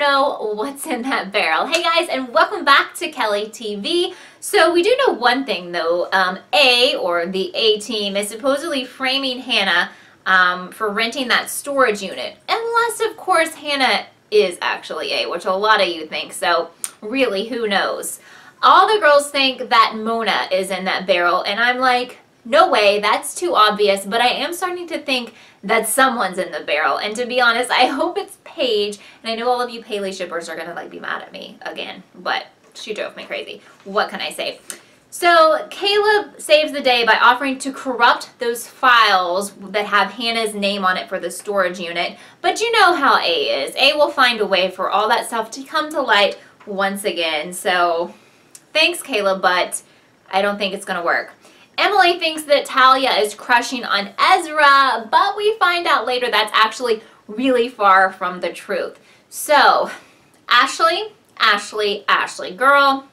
know what's in that barrel. Hey guys, and welcome back to Kellie TV. So we do know one thing though, A, or the A team, is supposedly framing Hanna for renting that storage unit. Unless, of course, Hanna is actually A, which a lot of you think, so really, who knows? All the girls think that Mona is in that barrel, and I'm like, no way, that's too obvious, but I am starting to think that someone's in the barrel, and to be honest, I hope it's Paige, and I know all of you Paley shippers are gonna be mad at me again, but she drove me crazy. What can I say? So Caleb saves the day by offering to corrupt those files that have Hanna's name on it for the storage unit, but you know how A is. A will find a way for all that stuff to come to light once again, so thanks Caleb, but I don't think it's gonna work. Emily thinks that Talia is crushing on Ezra, but we find out later that's actually really far from the truth. So, Ashley, girl,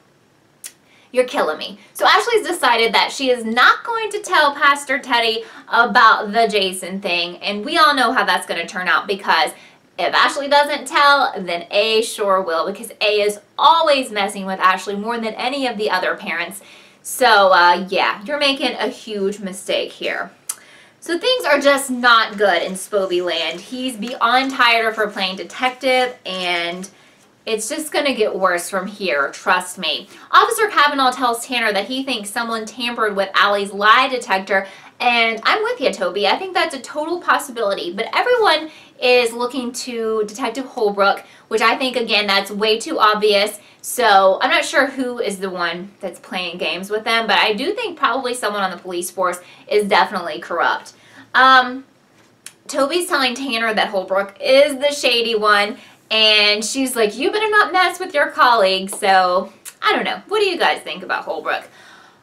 you're killing me. So Ashley's decided that she is not going to tell Pastor Teddy about the Jason thing, and we all know how that's going to turn out, because if Ashley doesn't tell, then A sure will, because A is always messing with Ashley more than any of the other parents. So, yeah, you're making a huge mistake here. So things are just not good in Spoby land. He's beyond tired of her playing detective, and it's just going to get worse from here, trust me. Officer Kavanaugh tells Tanner that he thinks someone tampered with Allie's lie detector, and I'm with you, Toby. I think that's a total possibility, but everyone is looking to Detective Holbrook, which I think, again, that's way too obvious. So I'm not sure who is the one that's playing games with them, but I do think probably someone on the police force is definitely corrupt. Toby's telling Tanner that Holbrook is the shady one, and she's like, you better not mess with your colleagues. So I don't know. What do you guys think about Holbrook?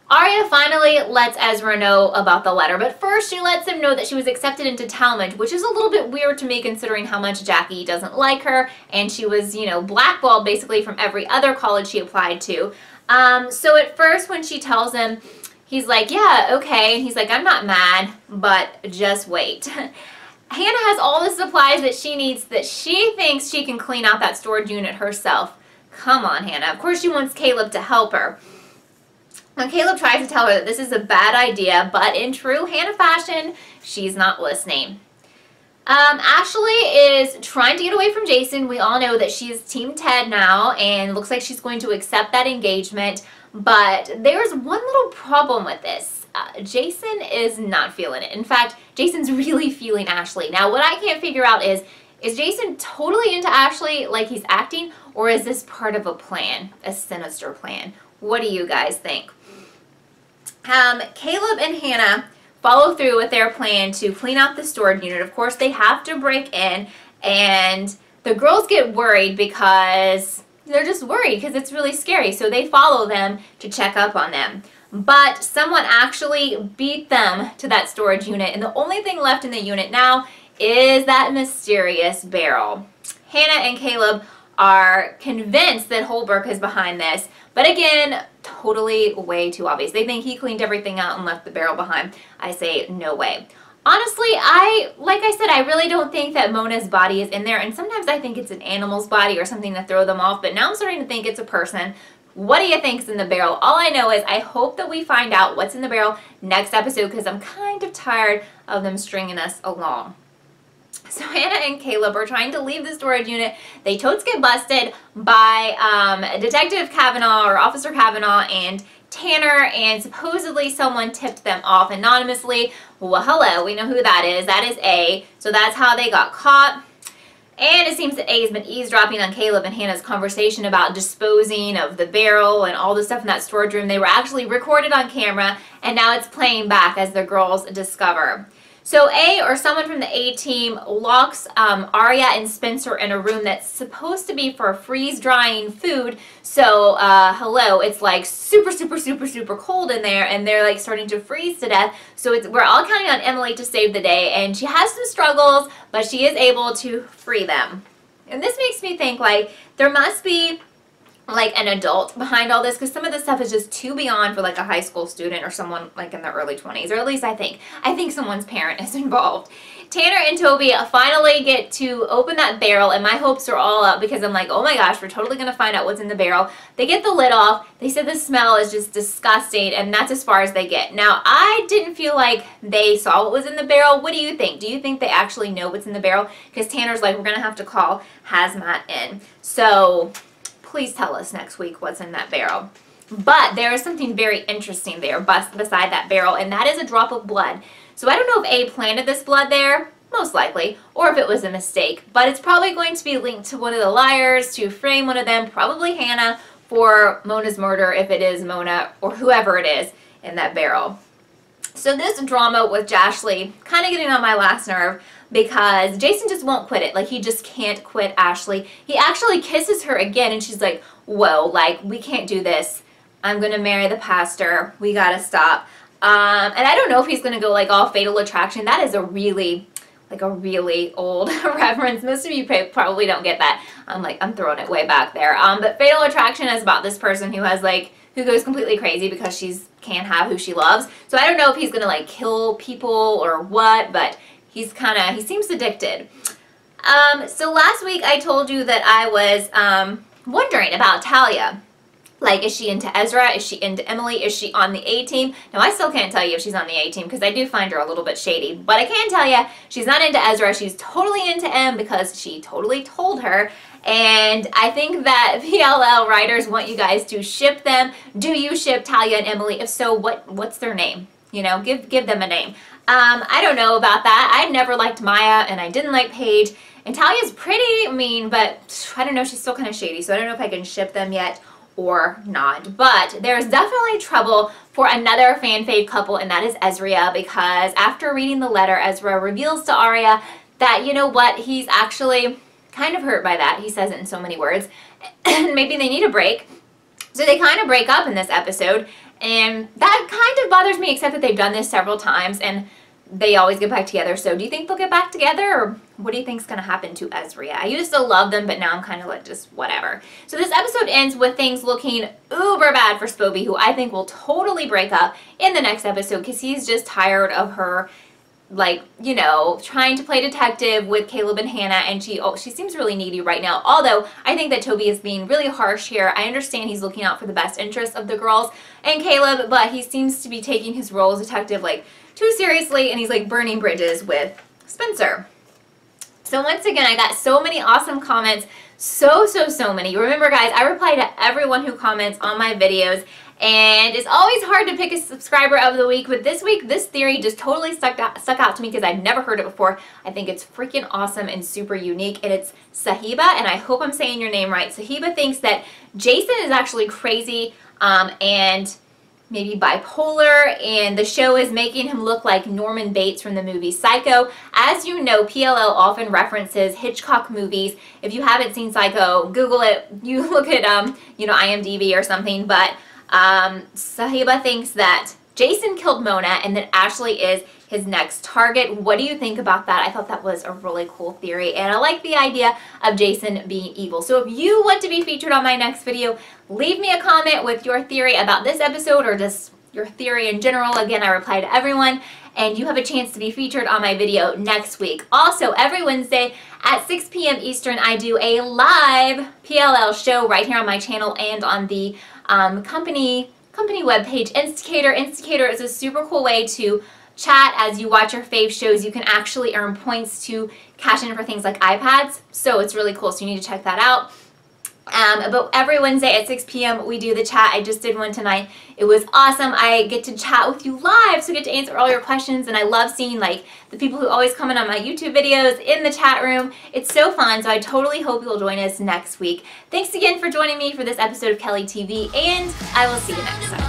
Aria finally lets Ezra know about the letter, but first she lets him know that she was accepted into Talmadge, which is a little bit weird to me considering how much Jackie doesn't like her, and she was, you know, blackballed basically from every other college she applied to. So at first when she tells him, he's like, yeah, okay, and he's like, I'm not mad, but just wait. Hanna has all the supplies that she needs that she thinks she can clean out that storage unit herself. Come on, Hanna. Of course she wants Caleb to help her. When Caleb tries to tell her that this is a bad idea, but in true Hanna fashion, she's not listening. Ashley is trying to get away from Jason. We all know that she's Team Ted now, and looks like she's going to accept that engagement, but there's one little problem with this. Jason is not feeling it. In fact, Jason's really feeling Ashley. Now, what I can't figure out is Jason totally into Ashley like he's acting, or is this part of a plan, a sinister plan? What do you guys think? Caleb and Hanna follow through with their plan to clean out the storage unit. Of course, they have to break in, and the girls get worried because they're just worried because it's really scary. So they follow them to check up on them. But someone actually beat them to that storage unit, and the only thing left in the unit now is that mysterious barrel. Hanna and Caleb are convinced that Holbrook is behind this, but again, totally way too obvious. They think he cleaned everything out and left the barrel behind. I say no way. Honestly, like I said, I really don't think that Mona's body is in there, and sometimes I think it's an animal's body or something to throw them off, but now I'm starting to think it's a person. What do you think is in the barrel? All I know is I hope that we find out what's in the barrel next episode, because I'm kind of tired of them stringing us along. So Hanna and Caleb are trying to leave the storage unit. They totes get busted by Detective Kavanaugh, or Officer Kavanaugh, and Tanner, and supposedly someone tipped them off anonymously. Well, hello, we know who that is. That is A. So that's how they got caught. And it seems that A has been eavesdropping on Caleb and Hannah's conversation about disposing of the barrel and all the stuff in that storage room. They were actually recorded on camera, and now it's playing back as the girls discover. So A, or someone from the A team, locks Aria and Spencer in a room that's supposed to be for freeze-drying food. So, hello, it's like super cold in there, and they're like starting to freeze to death. So we're all counting on Emily to save the day, and she has some struggles, but she is able to free them. And this makes me think, like, there must be like an adult behind all this, because some of this stuff is just too beyond for like a high school student or someone like in their early 20s, or at least I think someone's parent is involved. Tanner and Toby finally get to open that barrel, and my hopes are all up because I'm like, oh my gosh, we're totally gonna find out what's in the barrel. They get the lid off. They said the smell is just disgusting, and that's as far as they get. Now, I didn't feel like they saw what was in the barrel. What do you think? Do you think they actually know what's in the barrel? Because Tanner's like, we're gonna have to call hazmat in. So please tell us next week what's in that barrel. But there is something very interesting there beside that barrel, and that is a drop of blood. So I don't know if A planted this blood there, most likely, or if it was a mistake. But it's probably going to be linked to one of the liars to frame one of them, probably Hanna, for Mona's murder, if it is Mona or whoever it is in that barrel. So this drama with Ashley kind of getting on my last nerve, because Jason just won't quit it. Like, he just can't quit Ashley. He actually kisses her again, and she's like, whoa, like, we can't do this. I'm going to marry the pastor. We got to stop. And I don't know if he's going to go, like, all Fatal Attraction. That is a really old reference. Most of you probably don't get that. I'm throwing it way back there. But Fatal Attraction is about this person who has, like, who goes completely crazy because she can't have who she loves. So I don't know if he's going to, like, kill people or what, but he seems addicted. So last week I told you that I was wondering about Talia. Like, is she into Ezra? Is she into Emily? Is she on the A team? Now, I still can't tell you if she's on the A team because I do find her a little bit shady. But I can tell you she's not into Ezra. She's totally into M because she totally told her. And I think that PLL writers want you guys to ship them. Do you ship Talia and Emily? If so, what's their name? You know, give them a name. I don't know about that. I never liked Maya, and I didn't like Paige. And Talia's pretty mean, but I don't know, she's still kind of shady, so I don't know if I can ship them yet or not. But there's definitely trouble for another fan fave couple, and that is Ezra, because after reading the letter, Ezra reveals to Arya that, you know what, he's actually kind of hurt by that. He says it in so many words. And maybe they need a break. So they kind of break up in this episode, and that kind of bothers me, except that they've done this several times, and they always get back together. So do you think they'll get back together, or what do you think is going to happen to Ezra? I used to love them, but now I'm kind of like, just whatever. So this episode ends with things looking uber bad for Spoby, who I think will totally break up in the next episode because he's just tired of her, like, you know, trying to play detective with Caleb and Hanna, and she seems really needy right now. Although I think that Toby is being really harsh here. I understand he's looking out for the best interests of the girls and Caleb, but he seems to be taking his role as detective like too seriously, and he's like burning bridges with Spencer. So once again, I got so many awesome comments, so many. Remember guys, I reply to everyone who comments on my videos, and it's always hard to pick a subscriber of the week, but this week, this theory just totally stuck out to me because I've never heard it before. I think it's freaking awesome and super unique, and it's Sahiba, and I hope I'm saying your name right. Sahiba thinks that Jason is actually crazy and maybe bipolar, and the show is making him look like Norman Bates from the movie Psycho. As you know, PLL often references Hitchcock movies. If you haven't seen Psycho, Google it. You look at, you know, IMDb or something, but Sahiba thinks that Jason killed Mona and that Ashley is his next target. What do you think about that? I thought that was a really cool theory, and I like the idea of Jason being evil. So if you want to be featured on my next video, leave me a comment with your theory about this episode or just your theory in general. Again, I reply to everyone, and you have a chance to be featured on my video next week. Also, every Wednesday at 6 p.m. Eastern, I do a live PLL show right here on my channel and on the company webpage, Instacator. Instacator is a super cool way to chat as you watch your fave shows. You can actually earn points to cash in for things like iPads, so it's really cool, so you need to check that out. But every Wednesday at 6 p.m. we do the chat. I just did one tonight. It was awesome. I get to chat with you live, so I get to answer all your questions, and I love seeing like the people who always comment on my YouTube videos in the chat room. It's so fun, so I totally hope you'll join us next week. Thanks again for joining me for this episode of Kellie TV, and I will see you next time.